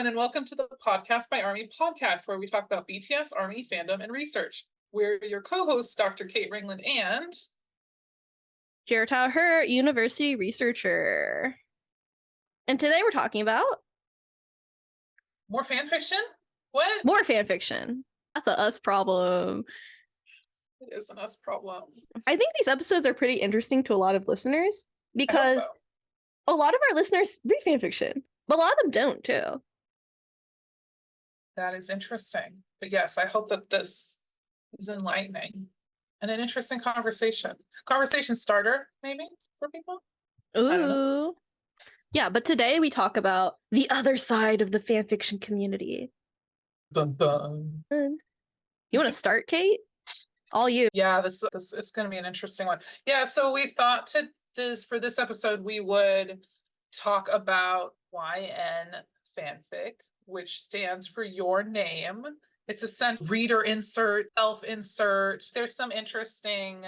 everyone, and welcome to the Podcast by Army podcast, where we talk about BTS, Army, fandom, and research. We're your co-hosts, Dr. Kate Ringland and Jhertau Her, university researcher. And today we're talking about more fan fiction? What? more fan fiction. That's a us problem. It is an us problem. I think these episodes are pretty interesting to a lot of listeners because a lot of our listeners read fan fiction, but a lot of them don't too. That is interesting. But yes, I hope that this is enlightening and an interesting conversation. Conversation starter, maybe, for people? Ooh. Yeah, but today we talk about the other side of the fan fiction community. Dun, dun. You want to start, Kate? All you. Yeah, this is going to be an interesting one. Yeah, so we thought for this episode, we would talk about YN fanfic, which stands for your name. It's a reader insert, self-insert. There's some interesting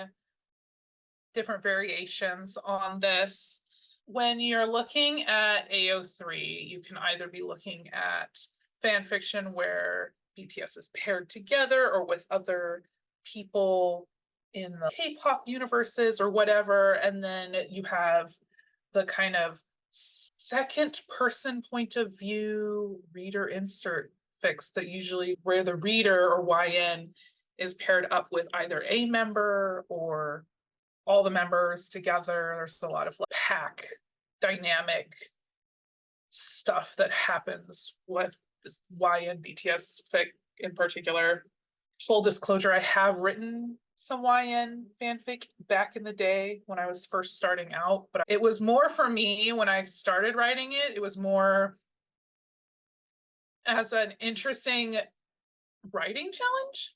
different variations on this. When you're looking at AO3, you can either be looking at fan fiction where BTS is paired together or with other people in the K-pop universes or whatever, and then you have the kind of second person point of view reader insert fics that usually where the reader or YN is paired up with either a member or all the members together. There's a lot of pack dynamic stuff that happens with YN BTS fic in particular. Full disclosure, I have written some YN fanfic back in the day when I was first starting out, but it was more for me when I started writing it. It was more as an interesting writing challenge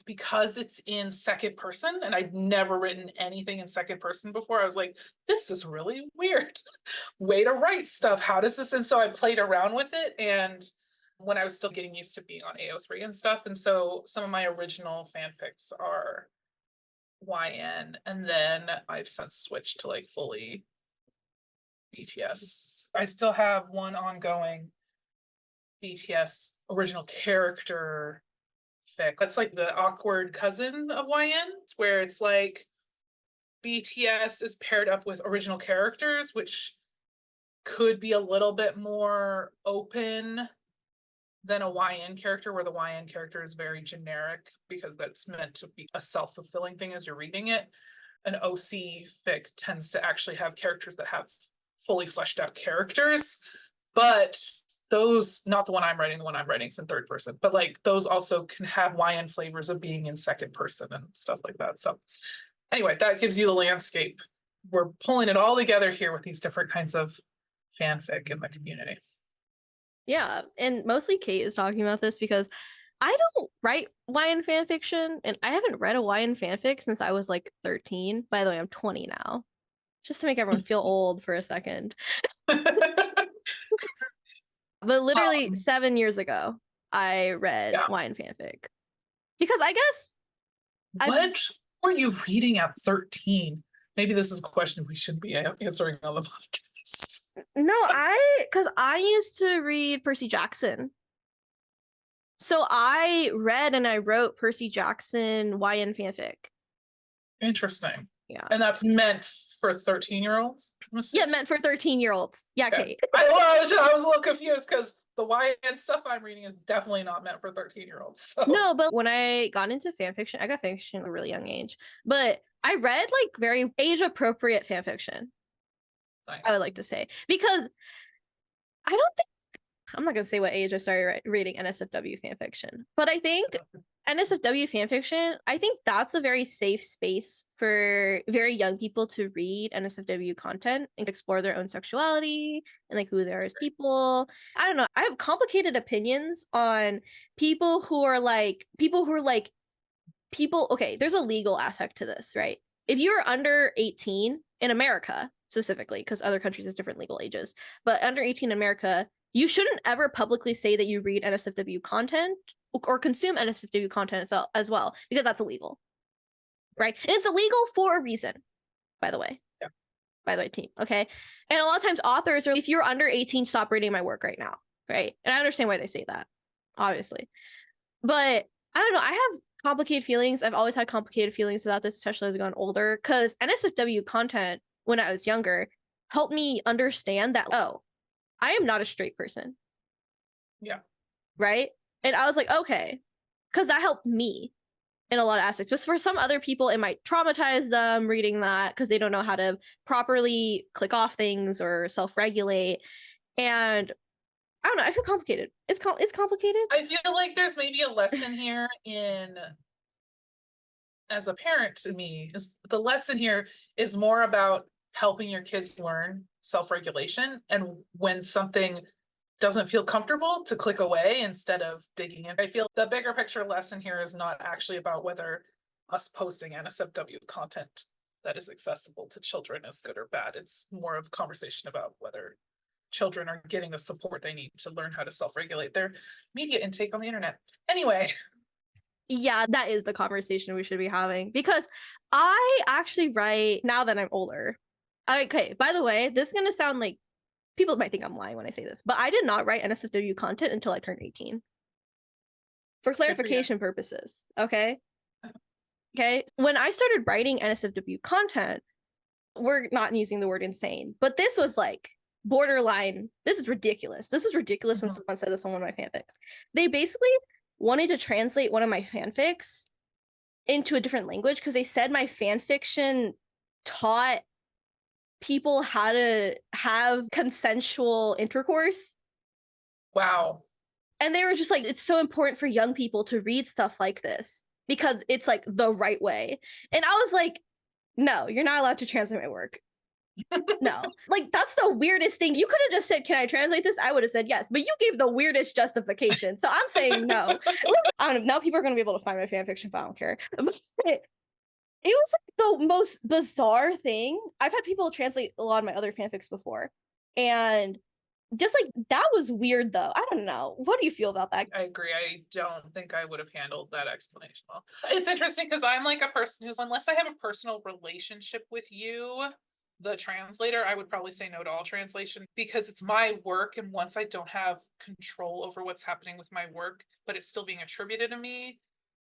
because it's in second person, and I'd never written anything in second person before. I was like, this is really weird way to write stuff. How does this? And so I played around with it, and when I was still getting used to being on AO3 and stuff. And so some of my original fanfics are YN, and then I've since switched to like fully BTS. I still have one ongoing BTS original character fic. That's like the awkward cousin of YN, where it's like BTS is paired up with original characters, which could be a little bit more open than a YN character, where the YN character is very generic because that's meant to be a self-fulfilling thing as you're reading it. An OC fic tends to actually have characters that have fully fleshed out characters, but those, not the one I'm writing is in third person, but like those also can have YN flavors of being in second person and stuff like that. So anyway, that gives you the landscape. We're pulling it all together here with these different kinds of fanfic in the community. Yeah, and mostly Kate is talking about this because I don't write YN fanfiction, and I haven't read a YN fanfic since I was like 13. By the way, I'm 20 now. Just to make everyone feel old for a second. But literally 7 years ago, I read YN fanfic. Because I guess... What were you reading at 13? Maybe this is a question we should be answering on the podcast. No, because I used to read Percy Jackson. So I read and I wrote Percy Jackson YN fanfic. Interesting. Yeah. And that's meant for 13-year-olds? Yeah, meant for 13-year-olds. Yeah, okay. Kate. I was a little confused because the YN stuff I'm reading is definitely not meant for 13-year-olds. So. No, but when I got into fanfiction, I got fanfiction at a really young age. But I read like very age-appropriate fanfiction. Nice. I would like to say, because I'm not going to say what age I started reading NSFW fanfiction, but I think NSFW fanfiction, I think that's a very safe space for very young people to read NSFW content and explore their own sexuality and like who they are as people. I don't know. I have complicated opinions on people who are like, okay, there's a legal aspect to this, right? If you're under 18 in America, specifically, because other countries have different legal ages, but under 18 in America, you shouldn't ever publicly say that you read NSFW content or consume NSFW content as well, because that's illegal, right? And it's illegal for a reason, by the way. Yeah. By the way, team, okay? And a lot of times authors are, if you're under 18, stop reading my work right now, right? And I understand why they say that, obviously. But I don't know, I have complicated feelings. I've always had complicated feelings about this, especially as I've gotten older, because NSFW content when I was younger helped me understand that, oh, I am not a straight person. Yeah. Right? And I was like, okay, because that helped me in a lot of aspects. But for some other people, it might traumatize them reading that because they don't know how to properly click off things or self-regulate. And I don't know, I feel complicated. It's complicated. I feel like there's maybe a lesson here in, as a parent to me, is the lesson here is more about helping your kids learn self-regulation, and when something doesn't feel comfortable, to click away instead of digging in. I feel the bigger picture lesson here is not actually about whether us posting NSFW content that is accessible to children is good or bad. It's more of a conversation about whether children are getting the support they need to learn how to self-regulate their media intake on the internet. Anyway. Yeah, that is the conversation we should be having, because I actually write now that I'm older. Okay, by the way, this is going to sound like people might think I'm lying when I say this, but I did not write NSFW content until I turned 18. For clarification purposes, okay? Okay, when I started writing NSFW content, we're not using the word insane, but this was like borderline, this is ridiculous. This is ridiculous when someone said this on one of my fanfics. They basically wanted to translate one of my fanfics into a different language because they said my fanfiction taught people how to have consensual intercourse. Wow. And they were just like, it's so important for young people to read stuff like this because it's like the right way. And I was like, no, you're not allowed to translate my work. No, like that's the weirdest thing. You could have just said, can I translate this? I would have said yes, but you gave the weirdest justification. So I'm saying no. I don't know, now people are going to be able to find my fanfiction, but I don't care. It was like the most bizarre thing. I've had people translate a lot of my other fanfics before, and just like that was weird though. I don't know. What do you feel about that? I agree. I don't think I would have handled that explanation well. It's interesting because I'm like a person who's, unless I have a personal relationship with you, the translator, I would probably say no to all translation because it's my work. And once I don't have control over what's happening with my work, but it's still being attributed to me,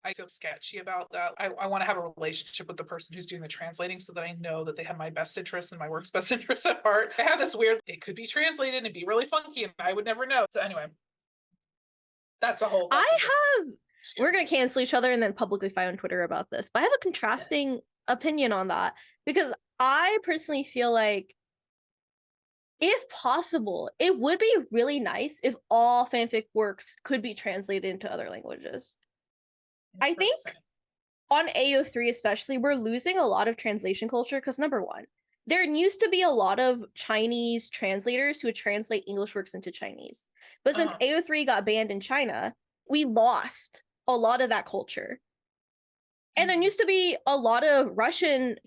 I feel sketchy about that. I want to have a relationship with the person who's doing the translating so that I know that they have my best interests and my work's best interests at heart. I have this weird, it could be translated and be really funky and I would never know. So anyway, that's a whole. We're going to cancel each other and then publicly fight on Twitter about this, but I have a contrasting opinion on that because I personally feel like, if possible, it would be really nice if all fanfic works could be translated into other languages. I think on AO3 especially, we're losing a lot of translation culture because number one, there used to be a lot of Chinese translators who would translate English works into Chinese. But since AO3 got banned in China, we lost a lot of that culture. And there used to be a lot of Russian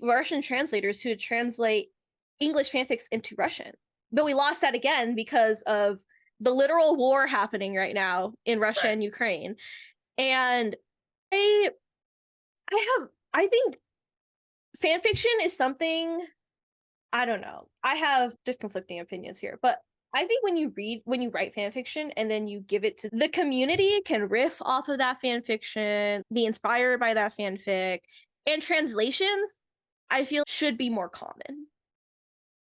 translators who would translate English fanfics into Russian. But we lost that again because of the literal war happening right now in Russia and Ukraine. And I think fanfiction is something, I don't know. I have just conflicting opinions here, but I think when you write fanfiction and then you give it to the community, can riff off of that fanfiction, be inspired by that fanfic, and translations, I feel should be more common.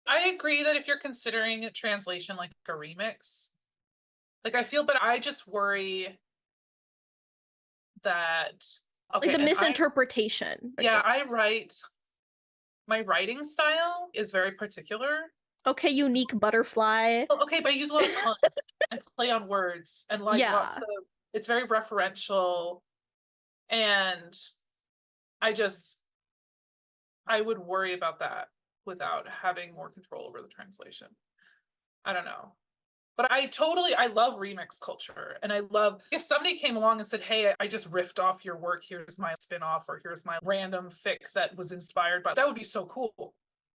I agree that if you're considering a translation like a remix, like I feel, but I just worry that like the misinterpretation. I write, my writing style is very particular. Okay, unique butterfly. Okay, but I use a lot of puns and play on words and like lots of, it's very referential, and I would worry about that without having more control over the translation. I don't know. But I love remix culture. And I love if somebody came along and said, hey, I just riffed off your work. Here's my spin-off, or here's my random fic that was inspired by, that would be so cool.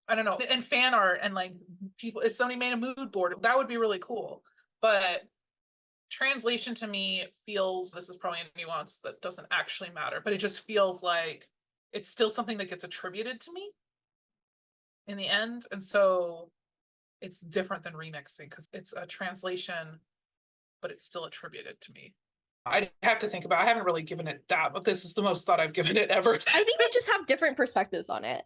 I don't know. And fan art and like people, if somebody made a mood board, that would be really cool. But translation to me feels, this is probably a nuance that doesn't actually matter, but it just feels like it's still something that gets attributed to me in the end. And so it's different than remixing because it's a translation but it's still attributed to me. I have to think about it. I haven't really given it that, but this is the most thought I've given it ever. I think we just have different perspectives on it.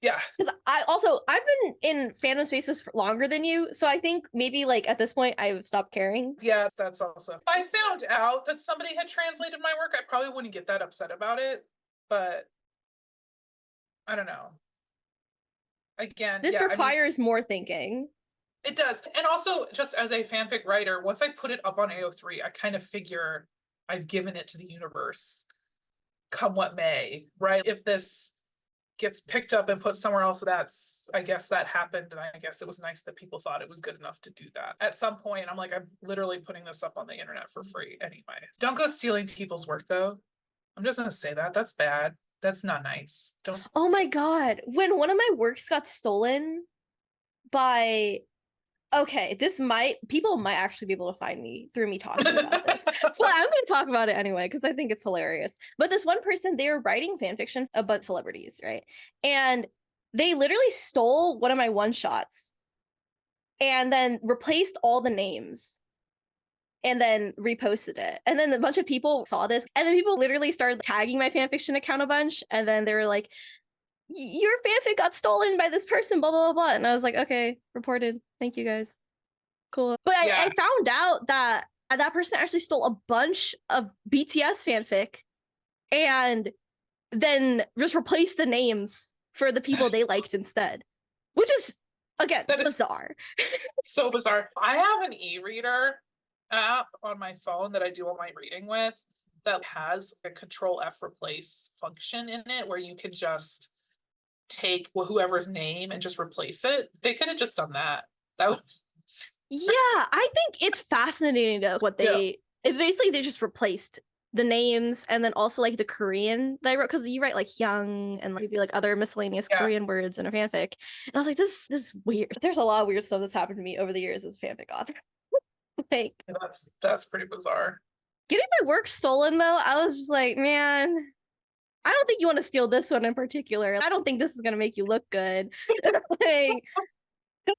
Yeah. Because I've been in fandom spaces for longer than you, so I think maybe like at this point I've stopped caring. Yeah, that's also. If I found out that somebody had translated my work, I probably wouldn't get that upset about it, but I don't know. Again, this requires more thinking. It does. And also, just as a fanfic writer, once I put it up on AO3, I kind of figure I've given it to the universe, come what may, right? If this gets picked up and put somewhere else, I guess that happened. And I guess it was nice that people thought it was good enough to do that. At some point, I'm like, I'm literally putting this up on the internet for free anyway. Don't go stealing people's work, though. I'm just going to say that. That's bad. That's not nice. Don't. Oh my God. When one of my works got stolen by... Okay, people might actually be able to find me through me talking about this. But I'm going to talk about it anyway because I think it's hilarious. But this one person, they were writing fan fiction about celebrities, right? And they literally stole one of my one-shots and then replaced all the names and then reposted it. And then a bunch of people saw this, and then people literally started tagging my fanfiction account a bunch, and then they were like, your fanfic got stolen by this person, blah, blah, blah, blah. And I was like, okay, reported. Thank you guys. Cool. But yeah. I found out that that person actually stole a bunch of BTS fanfic and then just replaced the names for the people they liked instead, which is, again, bizarre. So bizarre. I have an e-reader app on my phone that I do all my reading with that has a Control-F replace function in it where you can just take whoever's name and just replace it. They could have just done that. That would. Yeah, I think it's fascinating though what they basically they just replaced the names and then also like the Korean that I wrote, because you write like Hyung and maybe like other miscellaneous Korean words in a fanfic. And I was like, this is weird. There's a lot of weird stuff that's happened to me over the years as a fanfic author. Like that's pretty bizarre. Getting my work stolen though, I was just like, man, I don't think you want to steal this one in particular. I don't think this is going to make you look good. Like,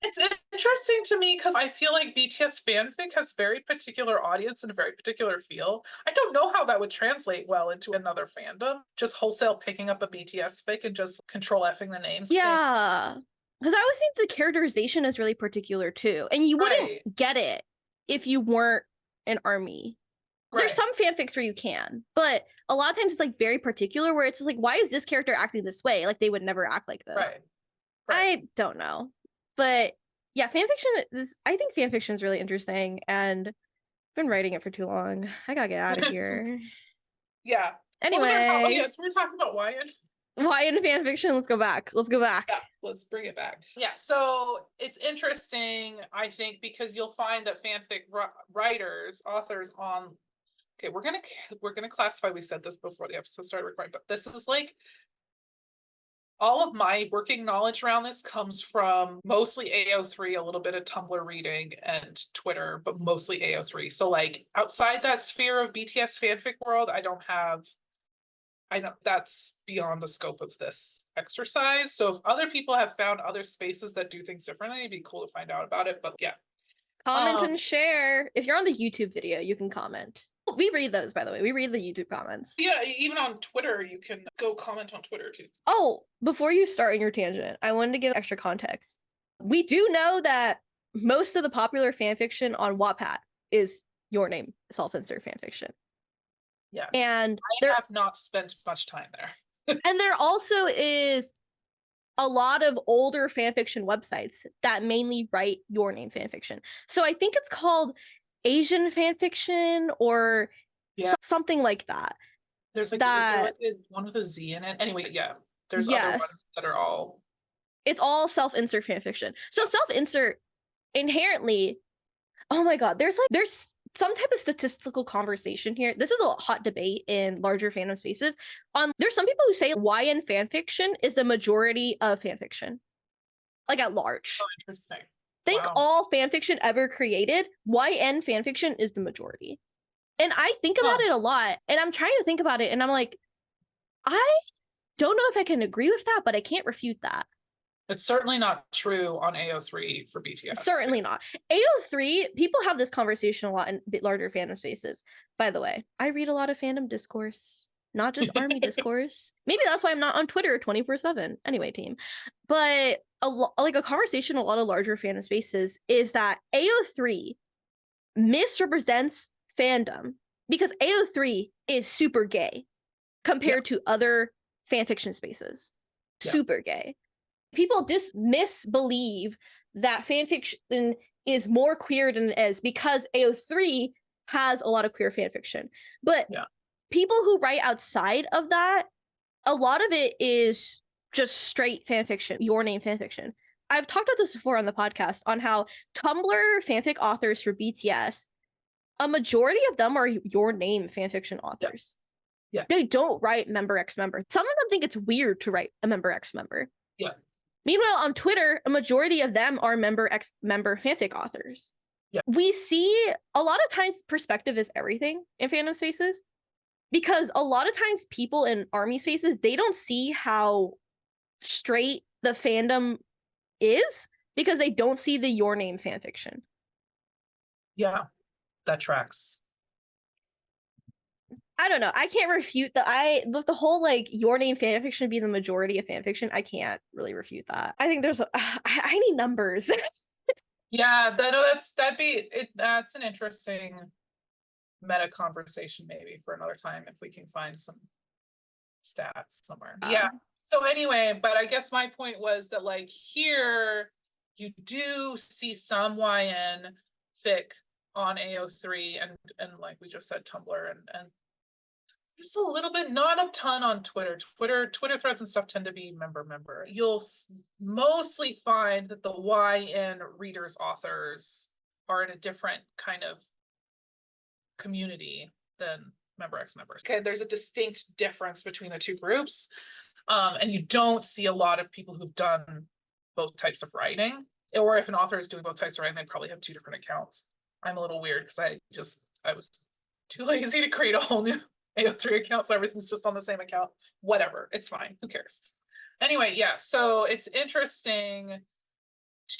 it's interesting to me because I feel like BTS fanfic has very particular audience and a very particular feel. I don't know how that would translate well into another fandom. Just wholesale picking up a BTS fic and just Control-Fing the names. Yeah. Because I always think the characterization is really particular too. And you wouldn't get it if you weren't an army. There's some fanfics where you can, but a lot of times it's like very particular where it's just like, why is this character acting this way? Like they would never act like this. I don't know. But yeah, fanfiction I think fanfiction is really interesting, and I've been writing it for too long. I gotta get out of here. Yeah. Anyway. Yes, we're talking about YN fanfiction. Let's go back. Yeah, let's bring it back. Yeah, so it's interesting, I think, because you'll find that fanfic authors on. Okay, we're gonna classify. We said this before the episode started recording, but this is like all of my working knowledge around this comes from mostly AO3, a little bit of Tumblr reading and Twitter, but mostly AO3. So like outside that sphere of BTS fanfic world, I know that's beyond the scope of this exercise. So if other people have found other spaces that do things differently, it'd be cool to find out about it. But yeah. Comment and share. If you're on the YouTube video, you can comment. We read those, by the way. We read the YouTube comments. Yeah, even on Twitter, you can go comment on Twitter too. Oh, before you start in your tangent, I wanted to give extra context. We do know that most of the popular fanfiction on Wattpad is your name, self-insert fanfiction. Yes. And I have not spent much time there. And there also is a lot of older fanfiction websites that mainly write your name fanfiction. So I think it's called Asian fanfiction or something like that. There's like, is one with a Z in it. Anyway, yeah. There's other ones that are all. It's all self-insert fanfiction. So self-insert inherently, oh my God, there's some type of statistical conversation here. This is a hot debate in larger fandom spaces. There's some people who say YN fanfiction is the majority of fanfiction, like at large. Oh, interesting. Think all fanfiction ever created, YN fanfiction is the majority. And I think about it a lot, and I'm trying to think about it, and I'm like, I don't know if I can agree with that, but I can't refute that. It's certainly not true on AO3 for BTS. Certainly not. AO3, people have this conversation a lot in bit larger fandom spaces. By the way, I read a lot of fandom discourse, not just army discourse. Maybe that's why I'm not on Twitter 24/7. Anyway, team. But like a conversation in a lot of larger fandom spaces is that AO3 misrepresents fandom because AO3 is super gay compared to other fanfiction spaces. Super gay. People just misbelieve that fanfiction is more queer than it is because AO3 has a lot of queer fanfiction. But people who write outside of that, a lot of it is just straight fanfiction, your name fanfiction. I've talked about this before on the podcast on how Tumblr fanfic authors for BTS, a majority of them are your name fanfiction authors. They don't write member X member. Some of them think it's weird to write a member X member. Meanwhile, on Twitter, a majority of them are member X member fanfic authors. We see a lot of times perspective is everything in fandom spaces because a lot of times people in army spaces, they don't see how straight the fandom is because they don't see the your name fanfiction. Yeah, that tracks. I don't know. I can't refute the whole like your name fanfiction being the majority of fanfiction. I can't really refute that. I think there's I need numbers. That's an interesting meta conversation maybe for another time if we can find some stats somewhere. So anyway, but I guess my point was that like here you do see some YN fic on AO3 and like we just said Tumblr and just a little bit, not a ton on Twitter. Twitter threads and stuff tend to be member. You'll mostly find that the YN readers authors are in a different kind of community than member X members. Okay, there's a distinct difference between the two groups. And you don't see a lot of people who've done both types of writing. Or if an author is doing both types of writing, they probably have two different accounts. I'm a little weird because I was too lazy to create a whole new AO3 account, so everything's just on the same account. Whatever, it's fine. Who cares? Anyway, so it's interesting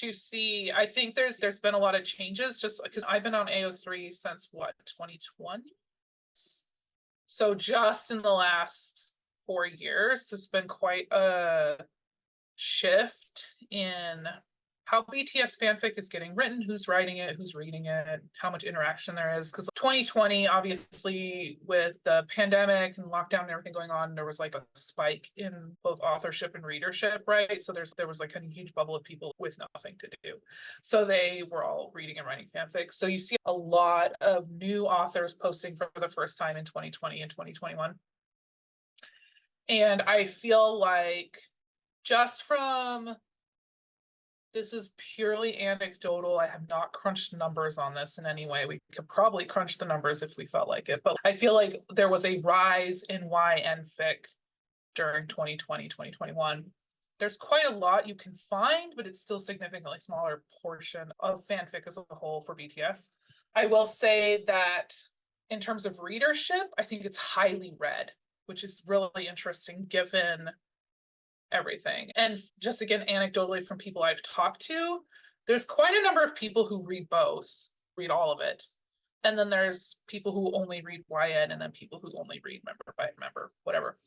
to see. I think there's been a lot of changes just because I've been on AO3 since what, 2020? So just in the last 4 years, there's been quite a shift in how BTS fanfic is getting written, who's writing it, who's reading it, how much interaction there is. Because 2020, obviously, with the pandemic and lockdown and everything going on, there was like a spike in both authorship and readership, right? So there was like a huge bubble of people with nothing to do. So they were all reading and writing fanfic. So you see a lot of new authors posting for the first time in 2020 and 2021. And I feel like just from, this is purely anecdotal. I have not crunched numbers on this in any way. We could probably crunch the numbers if we felt like it, but I feel like there was a rise in YN fic during 2020, 2021. There's quite a lot you can find, but it's still significantly smaller portion of fanfic as a whole for BTS. I will say that in terms of readership, I think it's highly read, which is really interesting given everything. And just again, anecdotally from people I've talked to, there's quite a number of people who read both, read all of it. And then there's people who only read YN and then people who only read member by member, whatever.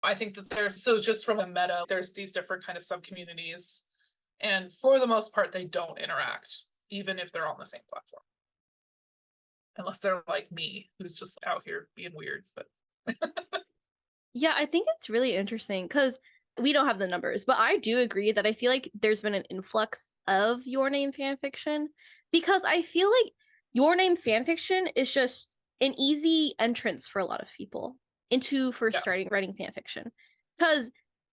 I think that so just from a meta, there's these different kind of sub-communities. And for the most part, they don't interact, even if they're on the same platform. Unless they're like me, who's just out here being weird, but yeah, I think it's really interesting because we don't have the numbers, but I do agree that I feel like there's been an influx of your name fanfiction because I feel like your name fanfiction is just an easy entrance for a lot of people into first starting writing fanfiction. Because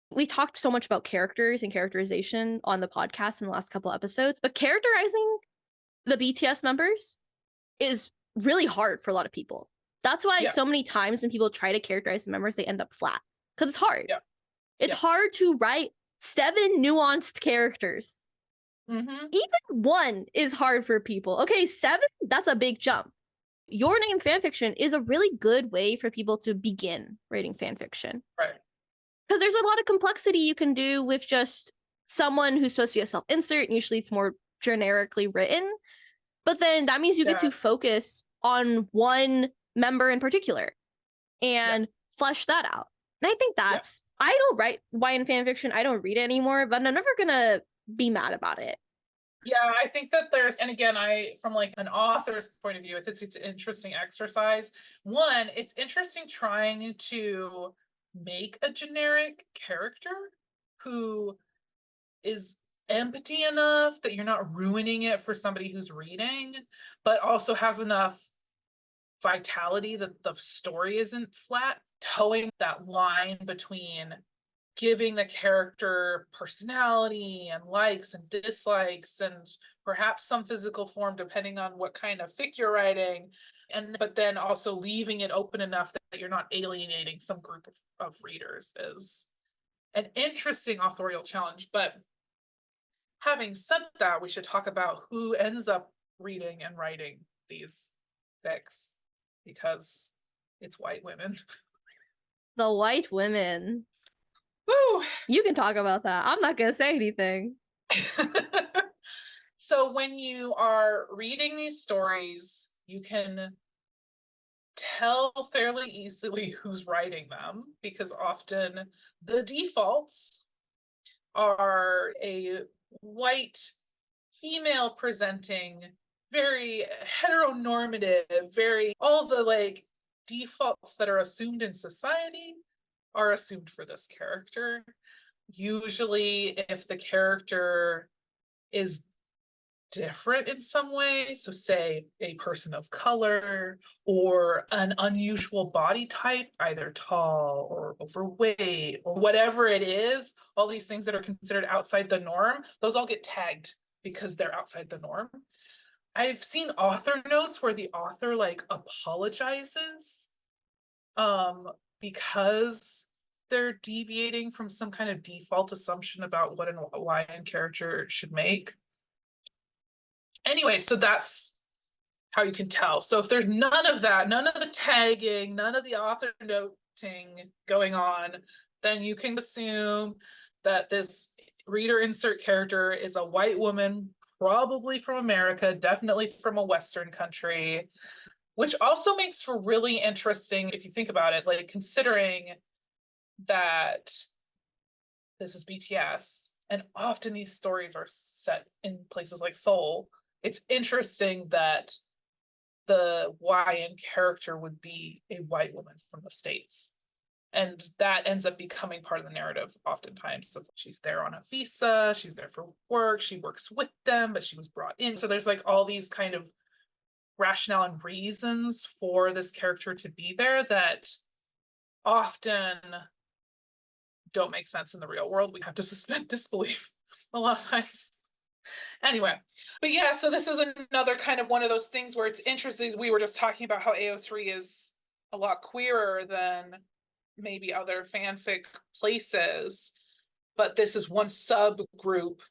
we talked so much about characters and characterization on the podcast in the last couple episodes, but characterizing the BTS members is really hard for a lot of people. That's why so many times when people try to characterize the members, they end up flat because it's hard. It's hard to write 7 nuanced characters. Even 1 is hard for people. Okay, 7, that's a big jump. Your name fanfiction is a really good way for people to begin writing fanfiction. Right. Because there's a lot of complexity you can do with just someone who's supposed to be a self-insert, and usually it's more generically written. But then that means you get to focus on one member in particular and flesh that out. And I think that's, I don't write YN fan fiction. I don't read it anymore, but I'm never gonna be mad about it. Yeah, I think that there's, and again, from like an author's point of view, it's an interesting exercise. One, it's interesting trying to make a generic character who is empty enough that you're not ruining it for somebody who's reading, but also has enough vitality that the story isn't flat, towing that line between giving the character personality and likes and dislikes and perhaps some physical form depending on what kind of fic you're writing, but then also leaving it open enough that you're not alienating some group of readers is an interesting authorial challenge. But having said that, we should talk about who ends up reading and writing these fics, because it's white women. The white women. Woo! You can talk about that. I'm not gonna say anything. So when you are reading these stories, you can tell fairly easily who's writing them, because often the defaults are a white female presenting, very heteronormative, very, all the like defaults that are assumed in society are assumed for this character. Usually if the character is different in some way, so say a person of color or an unusual body type, either tall or overweight or whatever it is, all these things that are considered outside the norm, those all get tagged because they're outside the norm. I've seen author notes where the author like apologizes because they're deviating from some kind of default assumption about what a YN character should make. Anyway, so that's how you can tell. So if there's none of that, none of the tagging, none of the author noting going on, then you can assume that this reader insert character is a white woman, probably from America, definitely from a Western country, which also makes for really interesting, if you think about it, like considering that this is BTS, and often these stories are set in places like Seoul. It's interesting that the YN character would be a white woman from the States. And that ends up becoming part of the narrative oftentimes. So she's there on a visa, she's there for work, she works with them, but she was brought in. So there's like all these kind of rationale and reasons for this character to be there that often don't make sense in the real world. We have to suspend disbelief a lot of times. Anyway, but yeah, so this is another kind of one of those things where it's interesting. We were just talking about how AO3 is a lot queerer than maybe other fanfic places, but this is one subgroup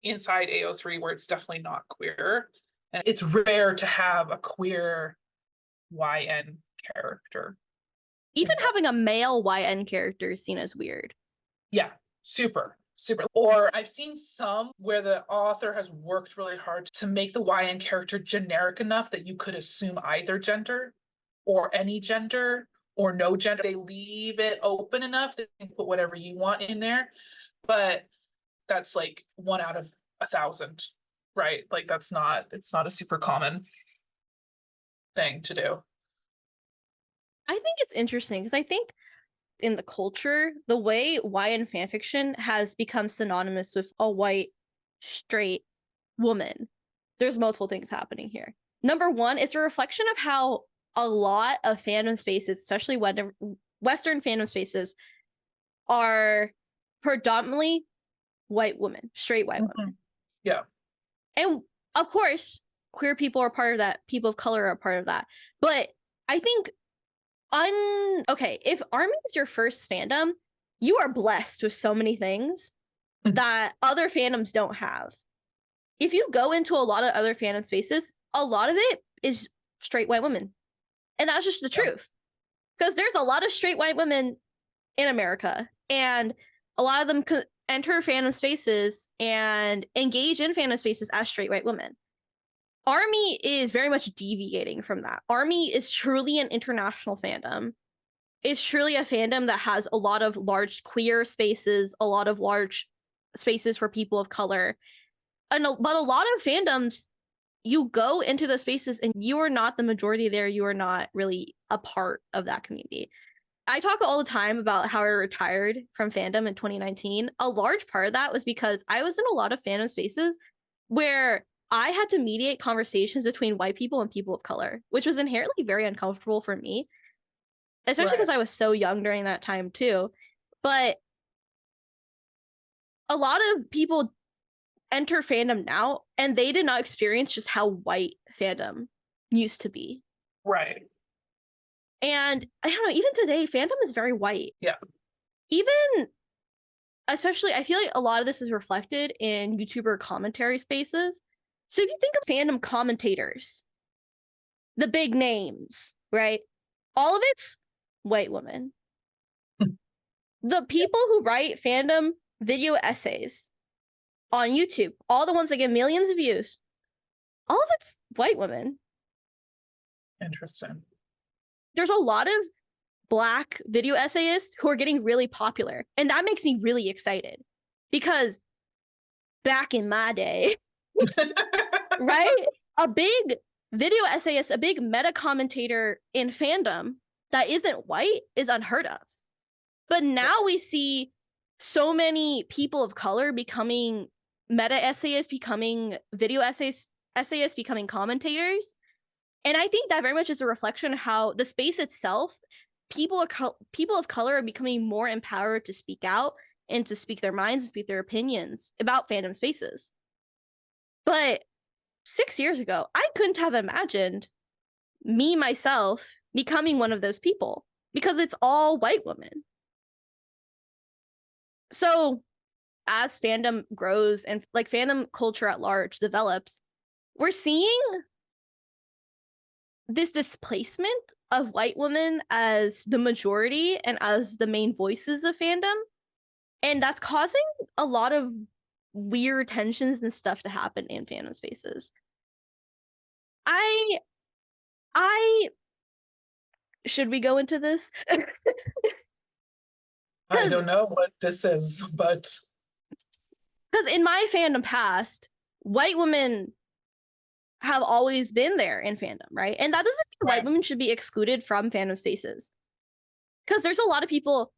inside AO3 where it's definitely not queer. And it's rare to have a queer YN character. Even having a male YN character is seen as weird. Yeah, super. Or I've seen some where the author has worked really hard to make the YN character generic enough that you could assume either gender or any gender or no gender. They leave it open enough that you can put whatever you want in there, but that's like 1 out of 1,000, right? Like it's not a super common thing to do. I think it's interesting because I think in the culture, the way YN fanfiction has become synonymous with a white, straight woman, there's multiple things happening here. Number one, it's a reflection of how a lot of fandom spaces, especially Western fandom spaces, are predominantly white women, straight white women. Yeah. And of course, queer people are part of that. People of color are part of that. But I think okay, if Army is your first fandom, you are blessed with so many things that other fandoms don't have. If you go into a lot of other fandom spaces, a lot of it is straight white women. And that's just the truth. Because there's a lot of straight white women in America, and a lot of them enter fandom spaces and engage in fandom spaces as straight white women. Army is very much deviating from that. Army is truly an international fandom. It's truly a fandom that has a lot of large queer spaces, a lot of large spaces for people of color. But a lot of fandoms, you go into those spaces and you are not the majority there. You are not really a part of that community. I talk all the time about how I retired from fandom in 2019. A large part of that was because I was in a lot of fandom spaces where I had to mediate conversations between white people and people of color, which was inherently very uncomfortable for me, especially because I was so young during that time too. But a lot of people enter fandom now and they did not experience just how white fandom used to be. Right. And I don't know, even today, fandom is very white. Yeah. Even, especially, I feel like a lot of this is reflected in YouTuber commentary spaces. So if you think of fandom commentators, the big names, right? All of it's white women. The people who write fandom video essays on YouTube, all the ones that get millions of views, all of it's white women. Interesting. There's a lot of Black video essayists who are getting really popular. And that makes me really excited because back in my day, right? A big video essayist, a big meta commentator in fandom that isn't white is unheard of. But now we see so many people of color becoming meta essayists, becoming video essayists, becoming commentators. And I think that very much is a reflection of how the space itself, people of color are becoming more empowered to speak out and to speak their minds, speak their opinions about fandom spaces. But 6 years ago, I couldn't have imagined me, myself, becoming one of those people because it's all white women. So as fandom grows and like fandom culture at large develops, we're seeing this displacement of white women as the majority and as the main voices of fandom. And that's causing a lot of weird tensions and stuff to happen in fandom spaces. I should we go into this? I don't know what this is, but because in my fandom past, white women have always been there in fandom, right? And that doesn't mean white women should be excluded from fandom spaces. Because there's a lot of people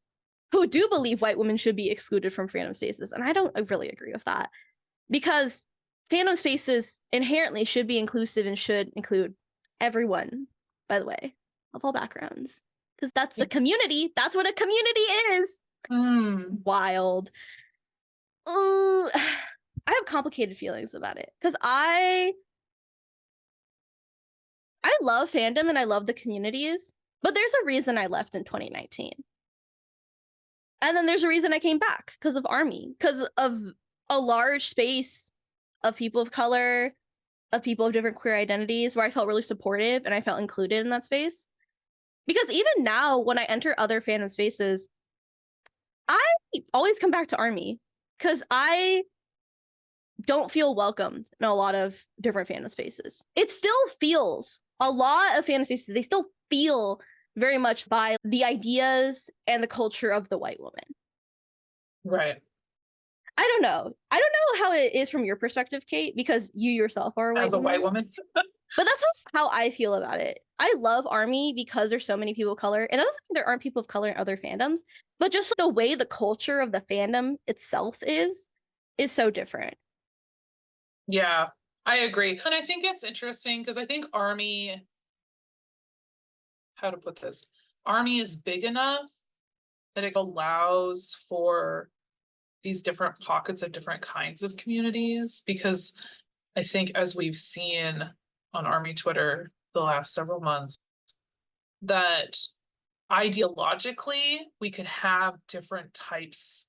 who do believe white women should be excluded from fandom spaces. And I don't really agree with that. Because fandom spaces inherently should be inclusive and should include everyone, by the way, of all backgrounds. Because that's a community. That's what a community is. Wild. Ooh, I have complicated feelings about it. Because I love fandom and I love the communities, but there's a reason I left in 2019. And then there's a reason I came back because of Army, because of a large space of people of color, of people of different queer identities where I felt really supportive and I felt included in that space. Because even now, when I enter other fandom spaces, I always come back to Army because I don't feel welcomed in a lot of different fandom spaces. It still feels, a lot of fandom spaces, they still feel very much by the ideas and the culture of the white woman. Right. I don't know how it is from your perspective, Kate, because you yourself are a white woman. But that's just how I feel about it. I love Army because there's so many people of color. And that doesn't mean there aren't people of color in other fandoms, but just the way the culture of the fandom itself is so different. Yeah, I agree. And I think it's interesting because I think Army, how to put this, Army is big enough that it allows for these different pockets of different kinds of communities, because I think as we've seen on Army Twitter the last several months, that ideologically we could have different types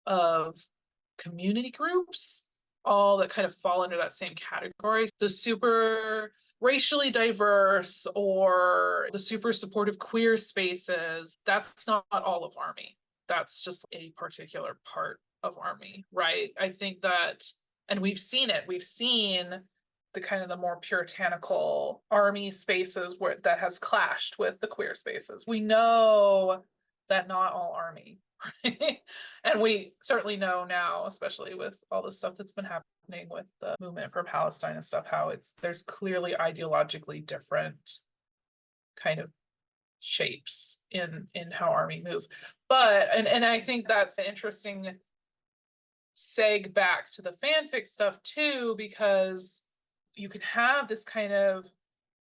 of community groups, all that kind of fall under that same category. The super racially diverse or the super supportive queer spaces, that's not all of Army. That's just a particular part of Army, right? I think that, and we've seen it, we've seen the kind of the more puritanical Army spaces where that has clashed with the queer spaces. We know that not all Army, right? And we certainly know now, especially with all the stuff that's been happening with the movement for Palestine and stuff, how there's clearly ideologically different kind of shapes in how Army move. But and I think that's an interesting seg back to the fanfic stuff too, because you can have this kind of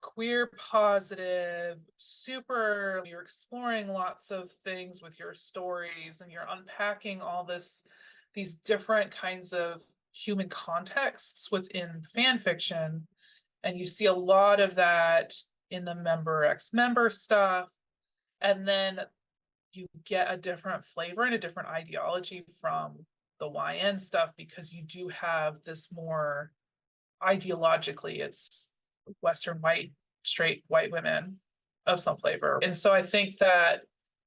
queer positive, super, you're exploring lots of things with your stories and you're unpacking all these different kinds of human contexts within fan fiction. And you see a lot of that in the member x member stuff. And then you get a different flavor and a different ideology from the YN stuff, because you do have this more ideologically, it's Western white, straight white women of some flavor. And so I think that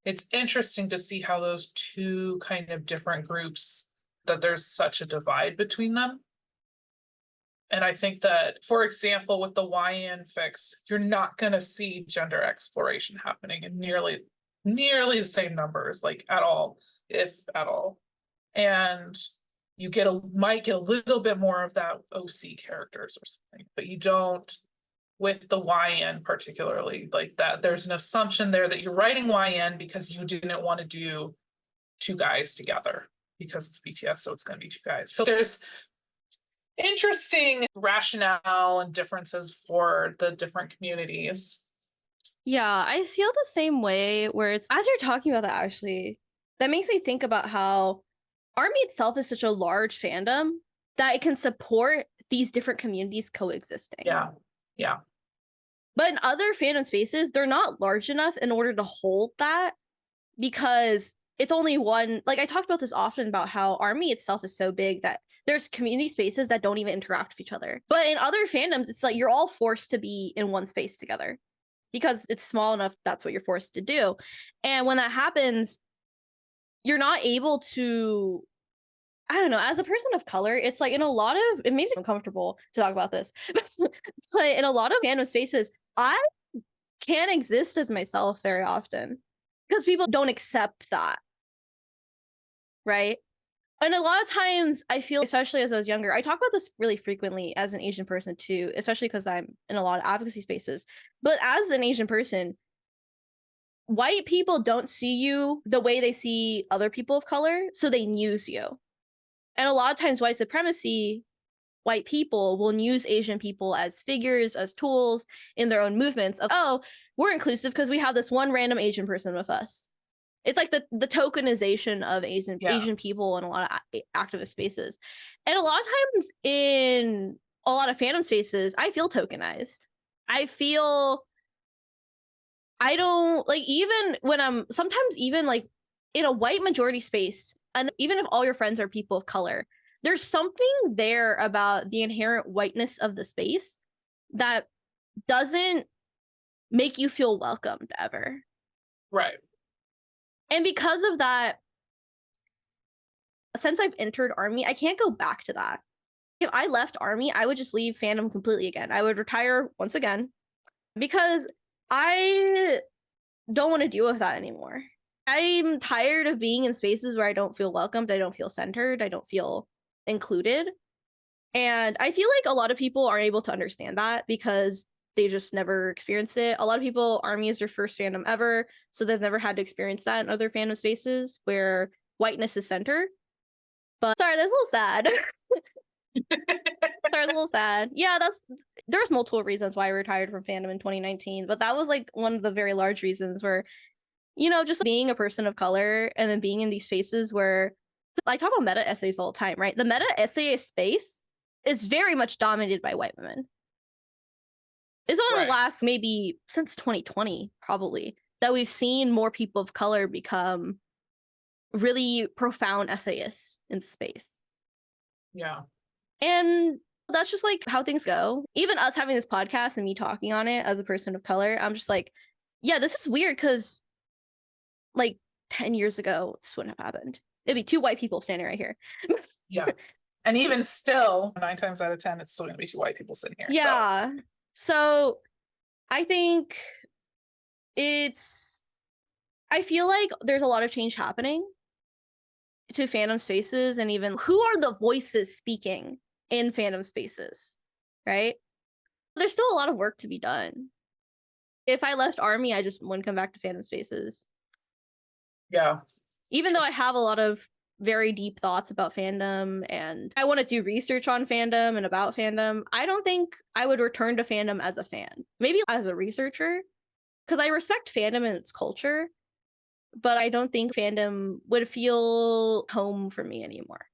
it's interesting to see how those two kind of different groups, that there's such a divide between them. And I think that, for example, with the YN fix, you're not going to see gender exploration happening in nearly the same numbers, like at all, if at all. And you might get a little bit more of that OC characters or something, but you don't with the YN particularly, like that. There's an assumption there that you're writing YN because you didn't want to do two guys together because it's BTS, so it's going to be two guys. So there's interesting rationale and differences for the different communities. Yeah, I feel the same way, where it's, as you're talking about that, actually, that makes me think about how Army itself is such a large fandom that it can support these different communities coexisting. Yeah. But in other fandom spaces, they're not large enough in order to hold that, because it's only one. Like, I talked about this often about how Army itself is so big that there's community spaces that don't even interact with each other. But in other fandoms, it's like you're all forced to be in one space together because it's small enough. That's what you're forced to do. And when that happens, you're not able to, I don't know, as a person of color, it's like in a lot of, it makes me uncomfortable to talk about this, but in a lot of fandom spaces, I can't exist as myself very often because people don't accept that, right? And a lot of times I feel, especially as I was younger, I talk about this really frequently as an Asian person too, especially because I'm in a lot of advocacy spaces, but as an Asian person, white people don't see you the way they see other people of color, so they use you. And a lot of times white supremacy, white people will use Asian people as figures, as tools in their own movements of, oh, we're inclusive because we have this one random Asian person with us. It's like the tokenization of Asian people in a lot of activist spaces. And a lot of times in a lot of fandom spaces, I feel tokenized. I don't, like, even when I'm sometimes even like in a white majority space, and even if all your friends are people of color, there's something there about the inherent whiteness of the space that doesn't make you feel welcomed ever. Right. And because of that, since I've entered Army, I can't go back to that. If I left Army, I would just leave fandom completely again. I would retire once again because I don't want to deal with that anymore. I'm tired of being in spaces where I don't feel welcomed, I don't feel centered, I don't feel included. And I feel like a lot of people aren't able to understand that because they just never experienced it. A lot of people, Army is their first fandom ever, so they've never had to experience that in other fandom spaces where whiteness is centered. But sorry, that's a little sad. Sorry, a little sad. Yeah, there's multiple reasons why I retired from fandom in 2019, but that was like one of the very large reasons where, you know, just being a person of color and then being in these spaces where I talk about meta essays all the time, right? The meta essay space is very much dominated by white women. It's only the last maybe since 2020, probably, that we've seen more people of color become really profound essayists in space. Yeah. And that's just like how things go. Even us having this podcast and me talking on it as a person of color, I'm just like, yeah, this is weird because like 10 years ago, this wouldn't have happened. It'd be 2 white people standing right here. Yeah. And even still, 9 times out of 10, it's still gonna be 2 white people sitting here. Yeah. So I think I feel like there's a lot of change happening to fandom spaces, and even who are the voices speaking in fandom spaces, right? There's still a lot of work to be done. If I left Army, I just wouldn't come back to fandom spaces. Yeah. Even though I have a lot of very deep thoughts about fandom and I want to do research on fandom and about fandom, I don't think I would return to fandom as a fan. Maybe as a researcher, because I respect fandom and its culture, but I don't think fandom would feel home for me anymore.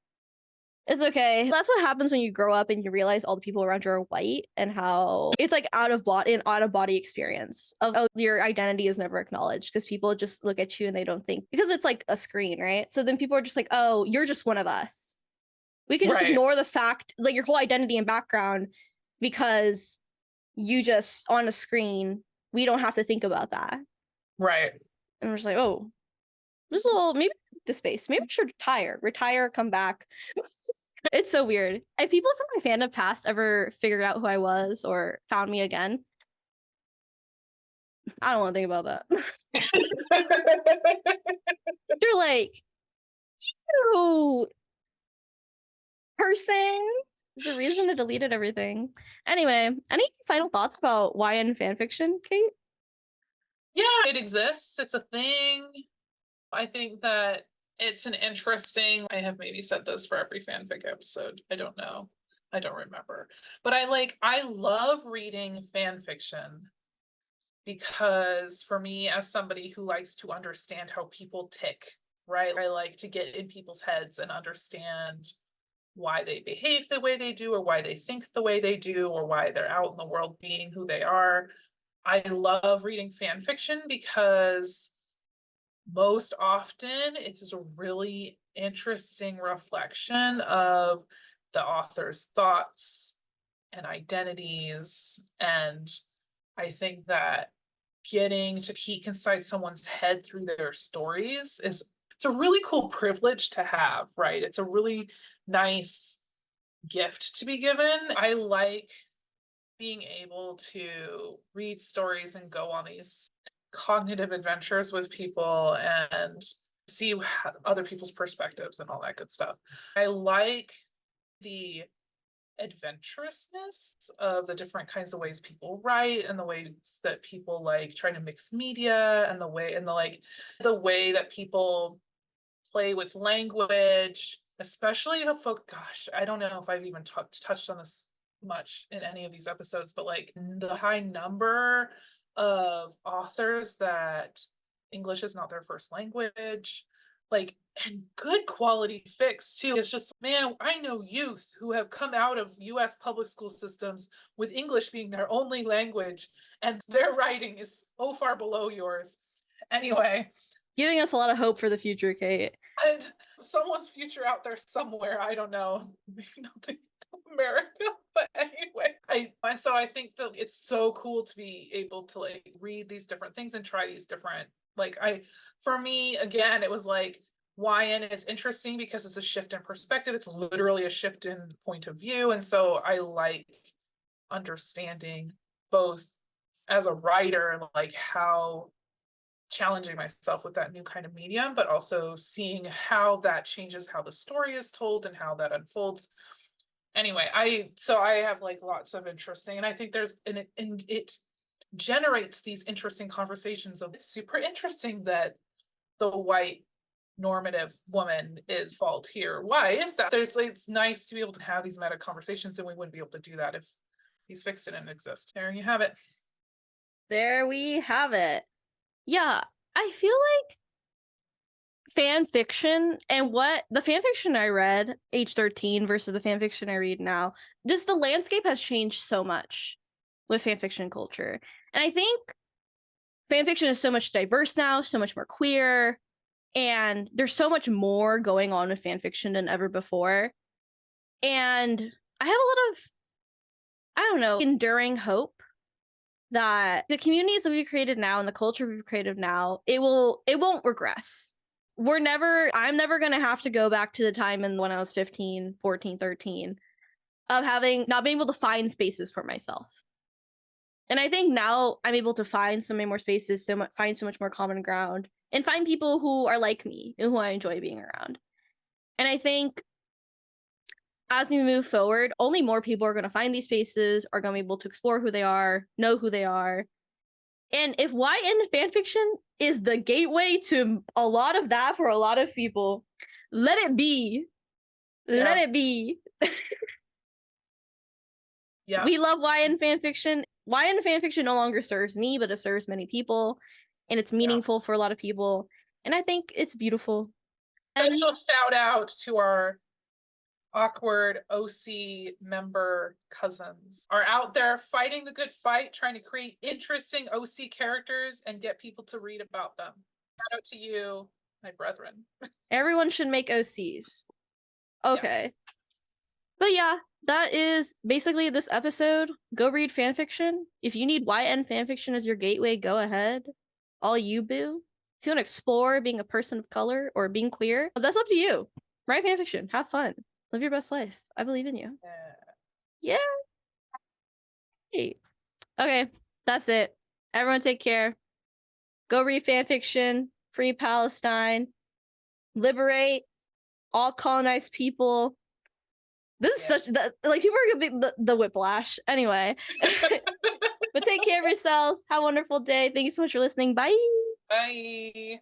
It's okay. That's what happens when you grow up and you realize all the people around you are white, and how it's like an out of body experience of, oh, your identity is never acknowledged because people just look at you and they don't think, because it's like a screen, right? So then people are just like, oh, you're just one of us. We can just ignore the fact, like, your whole identity and background, because you just on a screen, we don't have to think about that. Right. And we're just like, oh, this little, maybe the space, maybe I should retire, come back. It's so weird. If people from my fandom past ever figured out who I was or found me again, I don't want to think about that. They're like, you person, the reason I deleted everything. Anyway, any final thoughts about YN fanfiction, Kate? Yeah, it exists. It's a thing. I think that it's an interesting, I have maybe said this for every fanfic episode. I don't know. I don't remember. But I love reading fan fiction because for me, as somebody who likes to understand how people tick, right? I like to get in people's heads and understand why they behave the way they do, or why they think the way they do, or why they're out in the world being who they are. I love reading fan fiction because most often it's a really interesting reflection of the author's thoughts and identities. And I think that getting to peek inside someone's head through their stories it's a really cool privilege to have, right? It's a really nice gift to be given. I like being able to read stories and go on these cognitive adventures with people and see other people's perspectives and all that good stuff. I like the adventurousness of the different kinds of ways people write, and the ways that people like try to mix media, and the way that people play with language, especially gosh, I don't know if I've even touched on this much in any of these episodes, but like the high number of authors that English is not their first language, like, and good quality fics too. It's just, man, I know youth who have come out of US public school systems with English being their only language, and their writing is so far below yours. Anyway, giving us a lot of hope for the future, Kate. And someone's future out there somewhere, I don't know, maybe not America, but anyway, so I think that it's so cool to be able to like read these different things and try these different, for me, again, it was like, YN is interesting because it's a shift in perspective. It's literally a shift in point of view. And so I like understanding both as a writer, like how challenging myself with that new kind of medium, but also seeing how that changes how the story is told and how that unfolds. Anyway, I have like lots of interesting, and I think it generates these interesting conversations of, it's super interesting that the white normative woman is fault here. Why is that? It's nice to be able to have these meta conversations, and we wouldn't be able to do that if these fics didn't exist. There you have it. There we have it. Yeah, I feel like fan fiction, and what the fan fiction I read age 13 versus the fan fiction I read now, just the landscape has changed so much with fan fiction culture. And I think fan fiction is so much diverse now, so much more queer, and there's so much more going on with fan fiction than ever before. And I have a lot of, I don't know, enduring hope that the communities that we've created now and the culture we've created now, it won't regress. I'm never going to have to go back to the time when I was 15, 14, 13 of not being able to find spaces for myself. And I think now I'm able to find so many more spaces, find so much more common ground, and find people who are like me and who I enjoy being around. And I think as we move forward, only more people are going to find these spaces, are going to be able to explore who they are, know who they are. And if YN fanfiction is the gateway to a lot of that for a lot of people, let it be. Yeah. Let it be. Yeah. We love YN fanfiction. YN fanfiction no longer serves me, but it serves many people. And it's meaningful for a lot of people. And I think it's beautiful. Special shout out to our awkward OC member cousins are out there fighting the good fight, trying to create interesting OC characters and get people to read about them. Shout out to you, my brethren. Everyone should make OCs. Okay. Yes. But yeah, that is basically this episode. Go read fanfiction. If you need YN fanfiction as your gateway, go ahead. All you boo. If you want to explore being a person of color or being queer, that's up to you. Write fanfiction. Have fun. Live your best life. I believe in you. Yeah. Hey. Okay, that's it. Everyone take care. Go read fanfiction. Free Palestine. Liberate all colonized people. This is such that, like, people are gonna be the whiplash. Anyway. But take care of yourselves. Have a wonderful day. Thank you so much for listening. Bye. Bye.